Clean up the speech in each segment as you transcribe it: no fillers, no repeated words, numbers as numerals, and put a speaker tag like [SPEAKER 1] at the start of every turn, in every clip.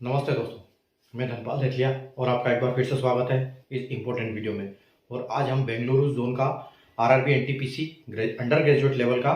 [SPEAKER 1] नमस्ते दोस्तों, मैं धनपाल रेठिया और आपका एक बार फिर से स्वागत है इस इम्पोर्टेंट वीडियो में। और आज हम बेंगलुरु जोन का RRB NTPC under graduate level का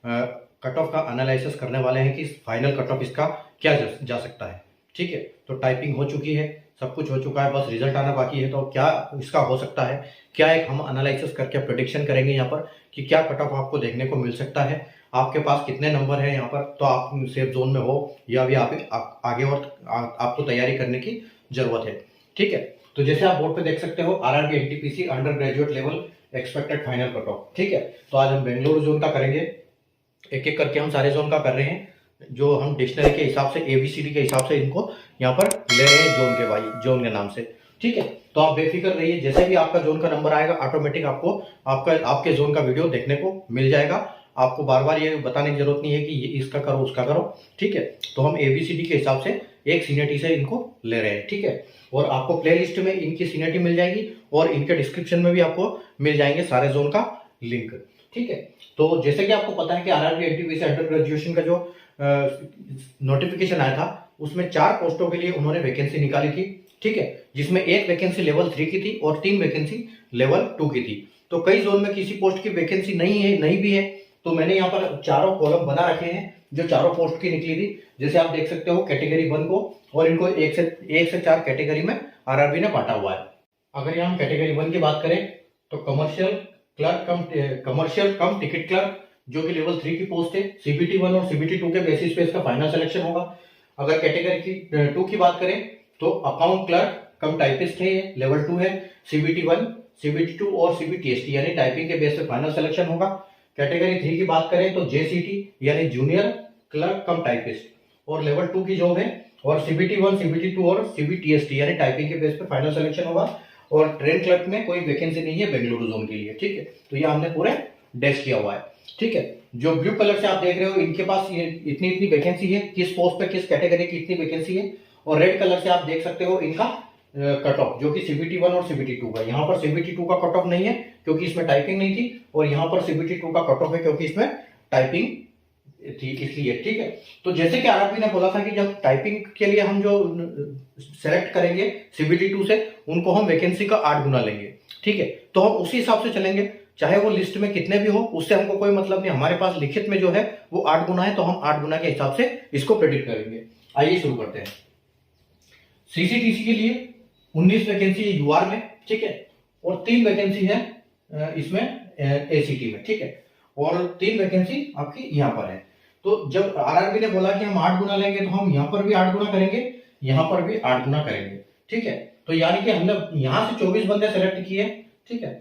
[SPEAKER 1] कट ऑफ का एनालिसिस करने वाले हैं कि फाइनल कट ऑफ इसका क्या जा सकता है। ठीक है, तो टाइपिंग हो चुकी है, सब कुछ हो चुका है, बस रिजल्ट आना बाकी है। तो क्या इसका हो सकता है, क्या एक हम एनालिसिस करके प्रेडिक्शन करेंगे यहाँ पर कि क्या कट ऑफ आपको देखने को मिल सकता है, आपके पास कितने नंबर है यहाँ पर, तो आप सेफ जोन में हो या भी आप आगे और आपको तैयारी करने की जरूरत है। ठीक है, तो जैसे आप बोर्ड पे देख सकते हो RRB NTPC under graduate level expected final cut off. ठीक है, तो आज हम बेंगलुरु जोन का करेंगे, एक एक करके हम सारे जोन का कर रहे हैं, जो हम डिक्शनरी के हिसाब से एबीसीडी के हिसाब से इनको यहाँ पर ले रहे हैं जोन के जोन के नाम से। ठीक है, तो आप बेफिक्र रहिए, जैसे भी आपका जोन का नंबर आएगा ऑटोमेटिक आपको आपके जोन का वीडियो देखने को मिल जाएगा। आपको बार बार ये बताने की जरूरत नहीं है कि ये इसका करो उसका करो। ठीक है, तो हम एबीसीडी के हिसाब से एक सीनियरिटी से इनको ले रहे हैं। ठीक है, और आपको प्ले लिस्ट में इनकी सीनियरिटी मिल जाएगी और इनके डिस्क्रिप्शन में भी आपको मिल जाएंगे सारे जोन का लिंक। ठीक है, तो जैसे कि आपको पता है कि आरआरबी एनटीपीसी अंडर ग्रेजुएशन का जो नोटिफिकेशन आया था उसमें 4 पोस्टों के लिए उन्होंने वैकेंसी निकाली थी। ठीक है, जिसमें एक वैकेंसी लेवल 3 की थी और 3 वैकेंसी लेवल 2 की थी। तो कई जोन में किसी पोस्ट की वैकेंसी नहीं भी है, तो मैंने यहाँ पर चारों कॉलम बना रखे हैं जो चारों पोस्ट की निकली थी। जैसे आप देख सकते हो कैटेगरी 1 को, और इनको 1 से 4 कैटेगरी में आरआरबी ने बांटा हुआ है। अगर यहाँ हम कैटेगरी 1 की बात करें तो कमर्शियल कम टिकट क्लर्क जो कि लेवल 3 की पोस्ट है, सीबीटी 1 और सीबीटी 2 के बेसिस पे इसका फाइनल सिलेक्शन होगा। अगर कैटेगरी 2 की बात करें तो अकाउंट क्लर्क कम टाइपिस्ट है, ये लेवल 2 है, सीबीटी 1, सीबीटी 2 और सीबीटीएसटी यानी टाइपिंग के बेस पे फाइनल सिलेक्शन होगा। कैटेगरी 3 की बात करें तो जेसीटी यानी जूनियर क्लर्क कम टाइपिस्ट और लेवल 2 की जॉब है, और सीबीटी 1, सीबीटी 2 और सीबीटीएसटी यानी टाइपिंग के बेस पे फाइनल सिलेक्शन होगा। और ट्रेन क्लर्क में कोई वैकेंसी नहीं है बेंगलुरु जोन के लिए। ठीक है, तो ये हमने पूरे डैश किया हुआ है। ठीक है, जो ब्लू कलर से आप देख रहे हो इनके पास ये इतनी वैकेंसी है, किस पोस्ट पे किस कैटेगरी की इतनी वैकेंसी है। और रेड कलर से आप देख सकते हो इनका कट ऑफ जो कि सीबीटी 1 और सीबीटी 2 का। यहाँ पर सीबीटी 2 का कट ऑफ नहीं है क्योंकि इसमें टाइपिंग नहीं थी, और यहाँ पर सीबीटी 2 का कट ऑफ है क्योंकि इसमें टाइपिंग थी, इसलिए। ठीक है, तो जैसे कि आरआरबी ने बोला था कि जब टाइपिंग के लिए हम जो सेलेक्ट करेंगे सीबीटी 2 से, उनको हम वैकेंसी का 8 गुना लेंगे। ठीक है, तो हम उसी हिसाब से चलेंगे, चाहे वो लिस्ट में कितने भी हो उससे हमको कोई मतलब नहीं। हमारे पास लिखित में जो है वो 8 गुना है, तो हम 8 गुना के हिसाब से इसको प्रेडिक्ट करेंगे। आइए शुरू करते हैं। सीसीटीसी के लिए 19 वैकेंसी है यूआर में। ठीक है, और 3 वैकेंसी है इसमें एसीटी में। ठीक है, और 3 वैकेंसी आपकी यहाँ पर है। तो जब आरआरबी ने बोला कि हम 8 गुना लेंगे तो हम यहाँ पर भी 8 गुना करेंगे, यहाँ पर भी 8 गुना करेंगे। ठीक है, तो यानी कि हमने यहाँ से 24 बंदे सेलेक्ट किए। ठीक है,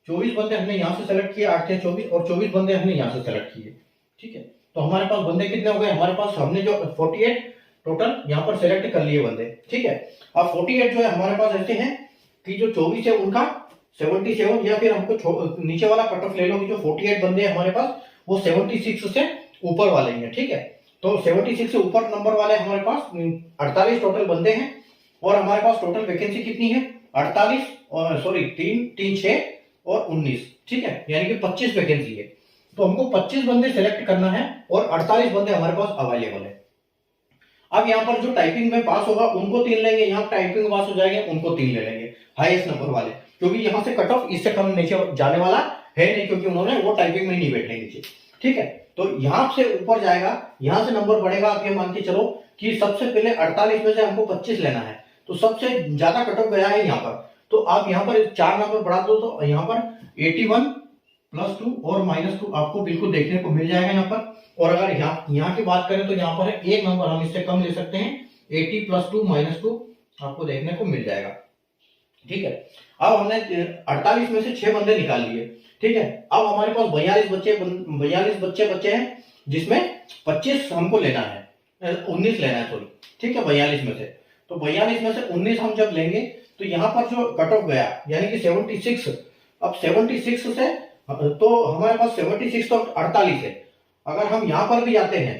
[SPEAKER 1] 24 बंदे हमने यहाँ से सेलेक्ट किए, 8 थे 24, और 24 बंदे हमने यहाँ से सेलेक्ट किए। ठीक है, तो हमारे पास बंदे कितने हो गए, हमारे पास हमने जो 48 टोटल यहाँ पर सेलेक्ट कर लिए बंदे। ठीक है, अब 48 जो है हमारे पास ऐसे हैं कि जो 24 है उनका 77, या फिर हमको नीचे वाला कट ऑफ ले लो कि जो 48 बंदे हैं हमारे पास वो 76 से ऊपर वाले हैं। ठीक है, तो 76 से ऊपर नंबर वाले हमारे पास 48 टोटल बंदे हैं, और हमारे पास टोटल वैकेंसी कितनी है 48 और 3 6 और 19। ठीक है, यानी कि 25 वैकेंसी है। तो हमको 25 बंदे सेलेक्ट करना है और 48 बंदे हमारे पास अवेलेबल है। अब यहाँ पर जो टाइपिंग में पास होगा उनको 3 लेंगे, यहाँ टाइपिंग में पास हो जाएंगे उनको 3 ले लेंगे, हाईएस्ट नंबर वाले, क्योंकि यहाँ से कट ऑफ इससे कम नीचे जाने वाला है नहीं, क्योंकि उन्होंने वो टाइपिंग में नहीं बैठे नीचे। ठीक है, तो यहाँ से ऊपर जाएगा, यहाँ से नंबर बढ़ेगा। आप ये मान के चलो कि सबसे पहले 48 में से हमको 25 लेना है, तो सबसे ज्यादा कट ऑफ गया है यहाँ पर। तो आप यहाँ पर 4 नंबर बढ़ा दो तो यहाँ पर 81 +2 और -2 आपको बिल्कुल देखने को मिल जाएगा यहाँ पर। और अगर यहाँ की बात करें तो यहाँ पर है 1 नंबर हम इससे कम ले सकते हैं, 80 +2 -2 आपको देखने को मिल जाएगा। ठीक है, अब हमने 48 में से 6 बंदे निकाल लिए। ठीक है, अब हमारे पास 42 बच्चे हैं, जिसमें 25 हमको लेना है, 19 लेना है सॉरी। ठीक है, 42 में से, तो 42 में से 19 हम जब लेंगे तो यहाँ पर जो कट ऑफ गया यानी कि 76, अब 76 से तो हमारे पास 76 तो 48 है। अगर हम यहाँ पर भी जाते हैं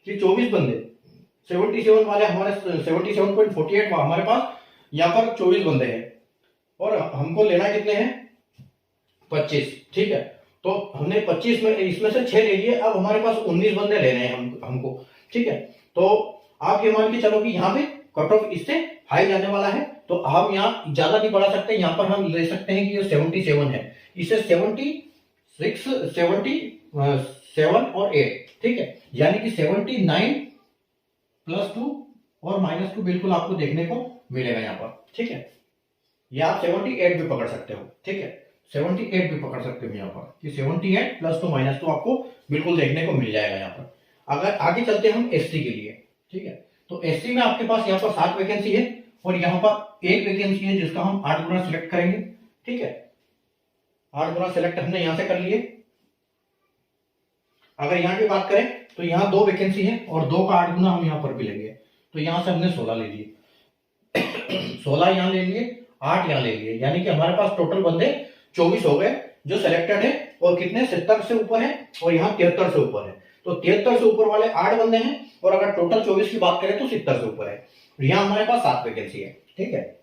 [SPEAKER 1] कि 24 बंदे 77 वाले हमारे 77.48 हमारे पास यहाँ पर 24 बंदे हैं, और हमको लेना कितने हैं 25। ठीक है, तो हमने 25 में इसमें से 6 ले लिए, अब हमारे पास 19 बंदे लेने हैं हमको। ठीक है, तो आप ये मान के चलो कि यहाँ पे कट ऑफ इससे हाई जाने वाला है, तो हम यहाँ ज्यादा नहीं बढ़ा सकते, यहाँ पर हम ले सकते हैं कि ये 77 है, इसे 76 77 और 8, ठीक है, यानी कि 79 +2 और -2 बिल्कुल आपको देखने को मिलेगा यहाँ पर, ठीक है। या आप 78 भी पकड़ सकते हो, ठीक है, 78 भी पकड़ सकते हो यहाँ पर कि 78 +2 -2 आपको बिल्कुल देखने को मिल जाएगा यहाँ पर। अगर आगे चलते हैं हम एसटी के लिए, ठीक है, तो एसटी में आपके पास यहाँ पर 7 वैकेंसी है और यहाँ पर एक वैकेंसी है जिसका हम 8 गुना सिलेक्ट करेंगे, ठीक है, 8 गुना सिलेक्ट हमने यहाँ से कर लिए। अगर यहाँ की बात करें तो यहाँ 2 वैकेंसी है और 2 का 8 गुना हम यहाँ पर भी लेंगे, तो यहाँ से हमने 16 ले लिए 16 यहाँ ले लिए, 8 यहाँ ले लिए, यानी कि हमारे पास टोटल बंदे 24 हो गए जो सिलेक्टेड है, और कितने 70 से ऊपर है और यहाँ 73 से ऊपर है, तो 73 से ऊपर वाले 8 बंदे हैं, और अगर टोटल 24 की बात करें तो 70 से ऊपर है, यहाँ हमारे पास 7 वैकेंसी है, ठीक है।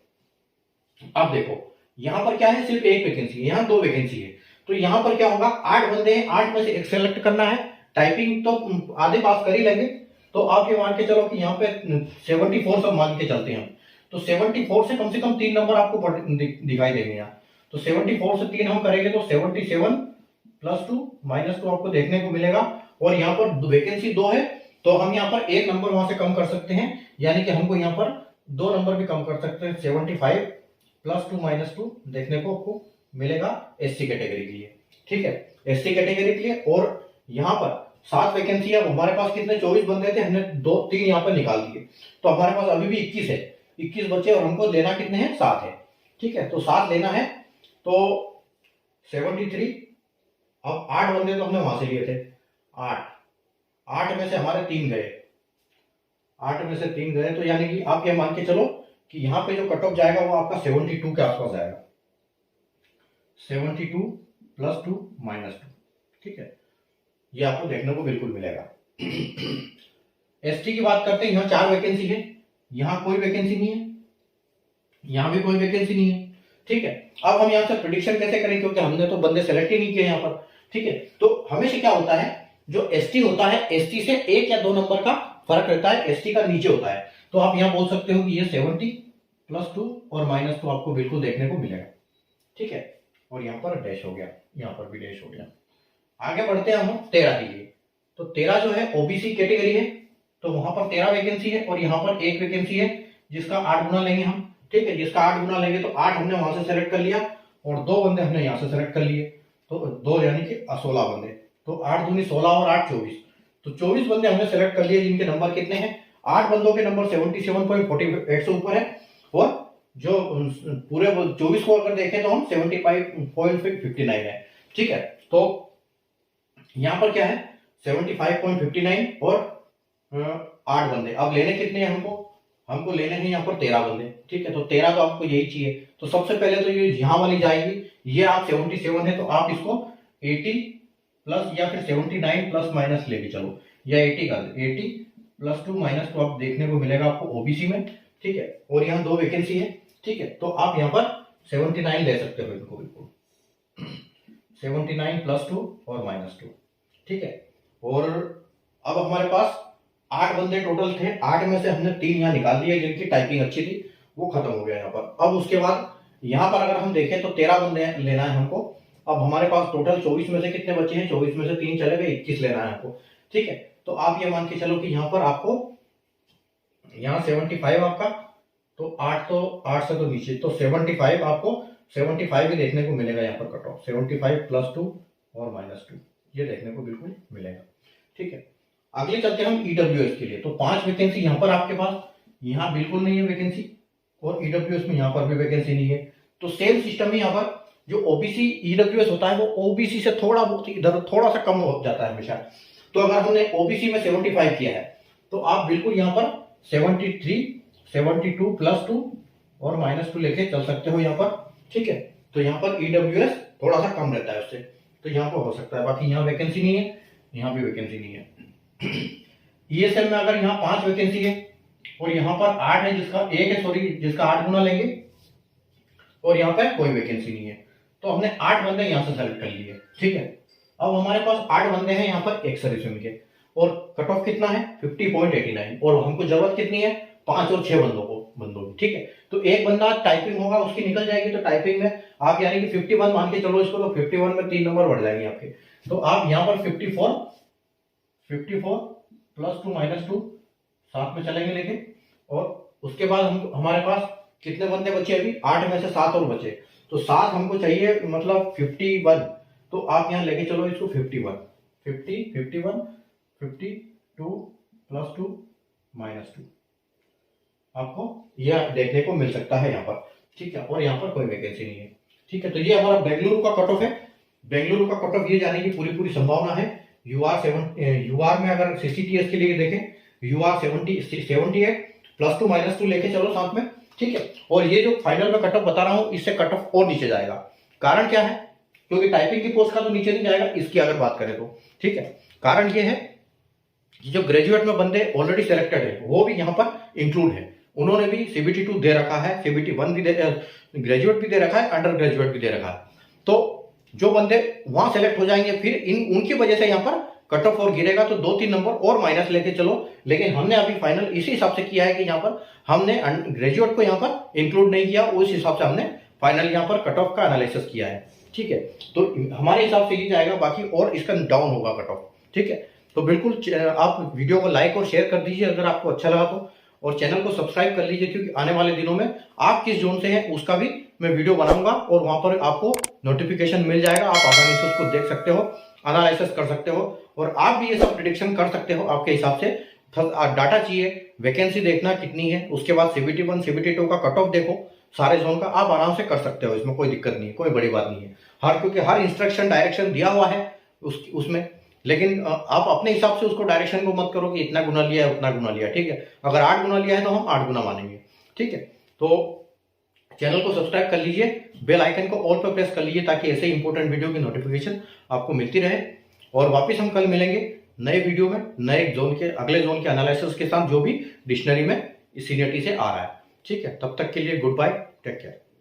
[SPEAKER 1] अब देखो यहाँ पर क्या है, सिर्फ एक वैकेंसी है, यहाँ 2 वैकेंसी है, तो यहाँ पर क्या होगा, 8 बंदे हैं, 8 में से एक सेलेक्ट करना है, टाइपिंग तो आधे पास कर ही लेंगे, तो आप ये मान के चलो कि यहाँ पे 74 सब मान के चलते हैं, तो 74 से कम 3 नंबर आपको दिखाई देंगे यहाँ, तो 74 से 3 हम करेंगे तो 77 +2 -2 आपको देखने को मिलेगा, और यहाँ पर वैकेंसी 2 है, तो हम यहाँ पर एक नंबर वहां से कम कर सकते हैं, यानी कि हमको यहाँ पर 2 नंबर भी कम कर सकते हैं, 75 +2 -2 देखने को आपको मिलेगा एससी कैटेगरी के लिए, ठीक है, एससी कैटेगरी के लिए। और यहाँ पर 7 वैकेंसी है, हमारे पास कितने 24 बंदे थे, हमने 2-3 यहाँ पर निकाल दिए, तो हमारे पास अभी भी 21 है, 21 बचे, और हमको लेना कितने हैं 7 है, ठीक है, तो 7 लेना है, तो 73, अब 8 बंदे तो हमने वहां से लिए थे, 8 में से हमारे 3 गए, 8 में से 3 गए, तो यानी कि आप ये मान के चलो कि यहाँ पे जो कट ऑफ जाएगा वो आपका 72 के आसपास आएगा, 72 +2 -2, ठीक है, ये आपको देखने को बिल्कुल मिलेगा। एसटी की बात करते हैं, यहाँ 4 वैकेंसी है, यहाँ कोई वैकेंसी नहीं है, यहाँ भी कोई वैकेंसी नहीं है, ठीक है। अब हम यहाँ से प्रेडिक्शन कैसे करें, क्योंकि हमने तो बंदे सेलेक्ट ही नहीं किए यहाँ पर, ठीक है, तो हमेशा क्या होता है, जो एसटी होता है, एसटी से 1 या 2 नंबर का फर्क रहता है, एसटी का नीचे होता है, तो आप यहाँ बोल सकते हो कि ये 70 +2 और -2 आपको बिल्कुल देखने को मिलेगा, ठीक है, और यहाँ पर डैश हो गया, यहाँ पर भी डैश हो गया। आगे बढ़ते हैं हम 13 के लिए, तो 13 जो है ओबीसी कैटेगरी है, तो वहां पर 13 वैकेंसी है, और यहाँ पर एक वैकेंसी है जिसका 8 गुना लेंगे हम, ठीक है, जिसका 8 गुना लेंगे तो 8 हमने वहां से सेलेक्ट कर लिया, और 2 बंदे हमने यहाँ से सेलेक्ट कर लिए, तो 2 यानी कि 16 बंदे, तो 8 दूनी 16 और 8 24, तो 24 बंदे हमने सेलेक्ट कर लिए, जिनके नंबर कितने हैं, 8 बंदों के नंबर 77.48 से ऊपर है, और जो पूरे 24 को अगर देखें तो हम 75.59 है, ठीक है, तो यहाँ पर क्या है 75.59 और 8 बंदे, अब लेने कितने हैं हमको लेने हैं यहाँ पर 13 बंदे, ठीक है, तो 13 तो आपको यही चाहिए, तो सबसे पहले तो ये यहाँ वाली जाएगी, ये आप 77 है तो आप इसको 80 प्लस या फिर 79 प्लस माइनस लेके चलो, या 80 कर 80 +2 -2 आप देखने को मिलेगा आपको ओबीसी में, ठीक है, और यहाँ 2 वैकेंसी है, ठीक है, तो आप यहाँ पर 79 ले सकते हो इनको बिल्कुल 79 +2 और -2, ठीक है, और अब हमारे पास 8 बंदे टोटल थे, 8 में से हमने 3 यहाँ निकाल दिए जिनकी टाइपिंग अच्छी थी, वो खत्म हो गया यहाँ पर। अब उसके बाद यहाँ पर अगर हम देखें तो 13 बंदे लेना है हमको, अब हमारे पास टोटल 24 में से कितने बचे हैं, 24 में से 3 चले गए, 21 लेना है हमको, ठीक है, तो आप ये मान के चलो कि यहाँ पर आपको यहाँ 75 आपका, तो 8 से तो नीचे, तो 75 आपको 75 ही देखने को मिलेगा यहाँ पर कट ऑफ, 75 +2 और -2 ये देखने को बिल्कुल मिलेगा, ठीक है। अगले चलते हैं हम ईडब्ल्यूएस के लिए, तो 5 वैकेंसी यहाँ पर आपके पास, यहाँ बिल्कुल नहीं है वैकेंसी, और ईडब्ल्यूएस में यहाँ पर भी वैकेंसी नहीं है, तो सेम सिस्टम ही यहाँ पर जो ओबीसी ईडब्ल्यूएस होता है वो ओबीसी से थोड़ा बहुत इधर थोड़ा सा कम हो जाता है हमेशा, तो अगर हमने ओबीसी में 75 किया है तो आप बिल्कुल यहाँ पर 73 72 +2 और -2 लेके चल सकते हो यहाँ पर, ठीक है, तो यहाँ पर ईडब्ल्यूएस थोड़ा सा कम रहता है उससे, तो यहाँ पर हो सकता है, बाकी यहाँ वैकेंसी नहीं है, यहाँ भी वैकेंसी नहीं है। ईएसएम में अगर यहाँ 5 वैकेंसी है और यहाँ पर 8 है, जिसका 1 है सॉरी, जिसका 8 गुना लेंगे, और यहाँ पे कोई वैकेंसी नहीं है, तो हमने 8 बंदे यहाँ से सेलेक्ट कर लिए, ठीक है। अब हमारे पास 8 बंदे हैं यहाँ पर एक्स सर्विसमैन के, और कट ऑफ कितना है 50.89, और हमको जरूरत कितनी है 5 और 6 बंदों की, ठीक है। तो एक बंदा टाइपिंग होगा उसकी निकल जाएगी, तो टाइपिंग में आप यानी कि 51 मान के चलो इसको, तो 51 में 3 नंबर बढ़ जाएंगे आपके। तो आप यहाँ पर 54 प्लस 2 माइनस 2 साथ में चलेंगे लेके, और उसके बाद हम हमारे पास कितने बंदे बचे अभी, 8 में से 7 और बचे, तो 7 हमको चाहिए, मतलब 51। तो आप यहाँ लेके चलो इसको 51 52 प्लस 2 माइनस 2 आपको यह देखने को मिल सकता है यहाँ पर, ठीक है। और यहाँ पर कोई वैकेंसी नहीं है, ठीक है। तो ये हमारा बेंगलुरु का कट ऑफ है। बेंगलुरु का कट ऑफ ये जाने की पूरी संभावना है। यूआर में अगर सीसीटीएस के लिए देखें, यूआर 78 प्लस 2 माइनस 2 लेके चलो साथ में, ठीक है। और ये जो फाइनल में कट ऑफ बता रहा हूं, इससे कट ऑफ और नीचे जाएगा। कारण क्या है, क्योंकि टाइपिंग की पोस्ट का तो नीचे नहीं जाएगा, इसकी अगर बात करें तो, ठीक है। कारण ये है कि जो ग्रेजुएट में बंदे ऑलरेडी सिलेक्टेड है वो भी यहाँ पर इंक्लूड है, उन्होंने भी CBT 2 दे रखा है, CBT 1 भी ग्रेजुएट भी दे रखा है, अंडर ग्रेजुएट भी दे रखा है। तो जो बंदे वहां सेलेक्ट हो जाएंगे, फिर उनकी वजह से यहाँ पर कट ऑफ और गिरेगा, तो 2-3 नंबर और माइनस लेके चलो। लेकिन हमने अभी फाइनल इसी हिसाब से किया है कि यहाँ पर हमने ग्रेजुएट को यहाँ पर इंक्लूड नहीं किया, उस हिसाब से हमने फाइनल यहाँ पर कट ऑफ का एनालिसिस किया है, ठीक है। तो हमारे हिसाब से ये जाएगा, बाकी और इसका डाउन होगा कट ऑफ, ठीक है। तो बिल्कुल आप वीडियो को लाइक और शेयर कर दीजिए अगर आपको अच्छा लगा तो, और चैनल को सब्सक्राइब कर लीजिए, क्योंकि आने वाले दिनों में आप किस जोन से हैं उसका भी मैं वीडियो बनाऊंगा, और वहां पर आपको नोटिफिकेशन मिल जाएगा, आप आसानी से उसको देख सकते हो, एनालिसिस कर सकते हो, और आप भी ये सब प्रेडिक्शन कर सकते हो आपके हिसाब से। डाटा चाहिए, वैकेंसी देखना कितनी है, उसके बाद CBT 1 CBT 2 का कट ऑफ देखो, सारे जोन का आप आराम से कर सकते हो, इसमें कोई दिक्कत नहीं है, कोई बड़ी बात नहीं है। क्योंकि हर इंस्ट्रक्शन डायरेक्शन दिया हुआ है उसमें, लेकिन आप अपने हिसाब से उसको डायरेक्शन को मत करो कि इतना गुना लिया है उतना गुना लिया, ठीक है। अगर 8 गुना लिया है तो हम 8 गुना मानेंगे, ठीक है। तो चैनल को सब्सक्राइब कर लीजिए, बेल आइकन को ऑल पर प्रेस कर लीजिए, ताकि ऐसे इंपॉर्टेंट वीडियो की नोटिफिकेशन आपको मिलती रहे। और वापस हम कल मिलेंगे नए वीडियो में, नए जोन के, अगले जोन के एनालिसिस के साथ, जो भी डिक्शनरी में सीनियरिटी से आ रहा है, ठीक है। तब तक के लिए गुड बाय, टेक केयर।